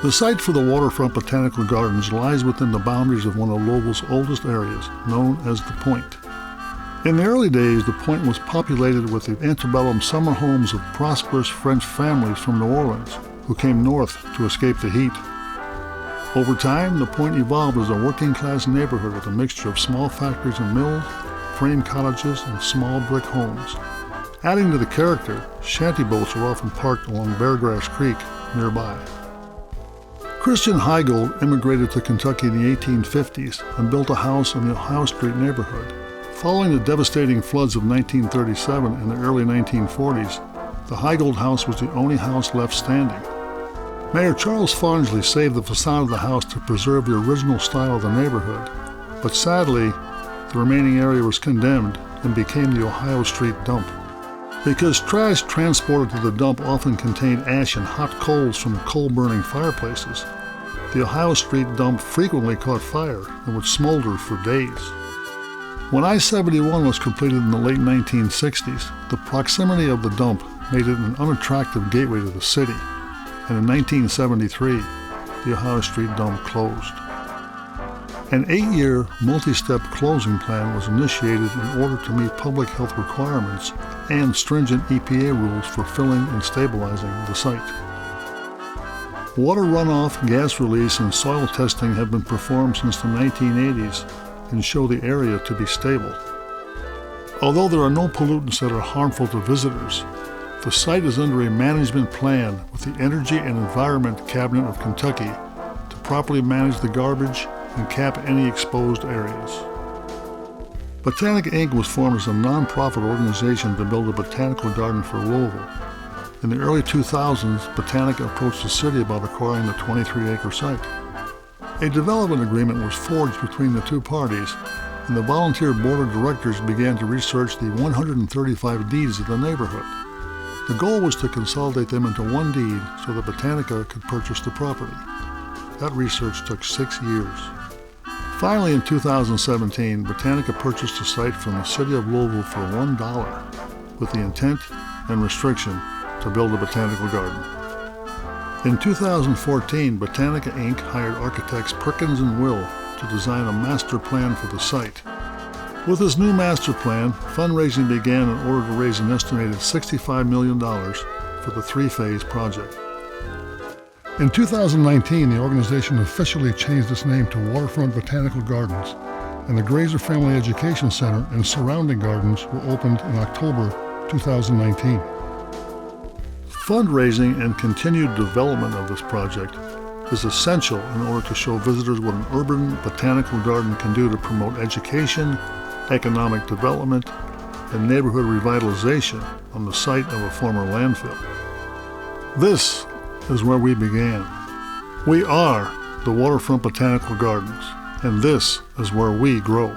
The site for the Waterfront Botanical Gardens lies within the boundaries of one of Louisville's oldest areas, known as the Point. In the early days, the Point was populated with the antebellum summer homes of prosperous French families from New Orleans who came north to escape the heat. Over time, the Point evolved as a working-class neighborhood with a mixture of small factories and mills, frame cottages, and small brick homes. Adding to the character, shanty boats are often parked along Beargrass Creek nearby. Christian Heigold immigrated to Kentucky in the 1850s and built a house in the Ohio Street neighborhood. Following the devastating floods of 1937 and the early 1940s, the Heigold house was the only house left standing. Mayor Charles Farnsley saved the facade of the house to preserve the original style of the neighborhood, but sadly, the remaining area was condemned and became the Ohio Street dump. Because trash transported to the dump often contained ash and hot coals from coal-burning fireplaces, the Ohio Street dump frequently caught fire and would smolder for days. When I-71 was completed in the late 1960s, the proximity of the dump made it an unattractive gateway to the city, and in 1973, the Ohio Street dump closed. An 8-year, multi-step closing plan was initiated in order to meet public health requirements and stringent EPA rules for filling and stabilizing the site. Water runoff, gas release, and soil testing have been performed since the 1980s and show the area to be stable. Although there are no pollutants that are harmful to visitors, the site is under a management plan with the Energy and Environment Cabinet of Kentucky to properly manage the garbage and cap any exposed areas. Botanica Inc. was formed as a non-profit organization to build a botanical garden for Louisville. In the early 2000s, Botanica approached the city about acquiring the 23-acre site. A development agreement was forged between the two parties, and the volunteer board of directors began to research the 135 deeds of the neighborhood. The goal was to consolidate them into one deed so that Botanica could purchase the property. That research took 6 years. Finally, in 2017, Botanica purchased the site from the city of Louisville for $1 with the intent and restriction to build a botanical garden. In 2014, Botanica Inc. hired architects Perkins and Will to design a master plan for the site. With this new master plan, fundraising began in order to raise an estimated $65 million for the 3-phase project. In 2019, the organization officially changed its name to Waterfront Botanical Gardens, and the Grazer Family Education Center and surrounding gardens were opened in October 2019. Fundraising and continued development of this project is essential in order to show visitors what an urban botanical garden can do to promote education, economic development, and neighborhood revitalization on the site of a former landfill. This is where we began. We are the Waterfront Botanical Gardens, and this is where we grow.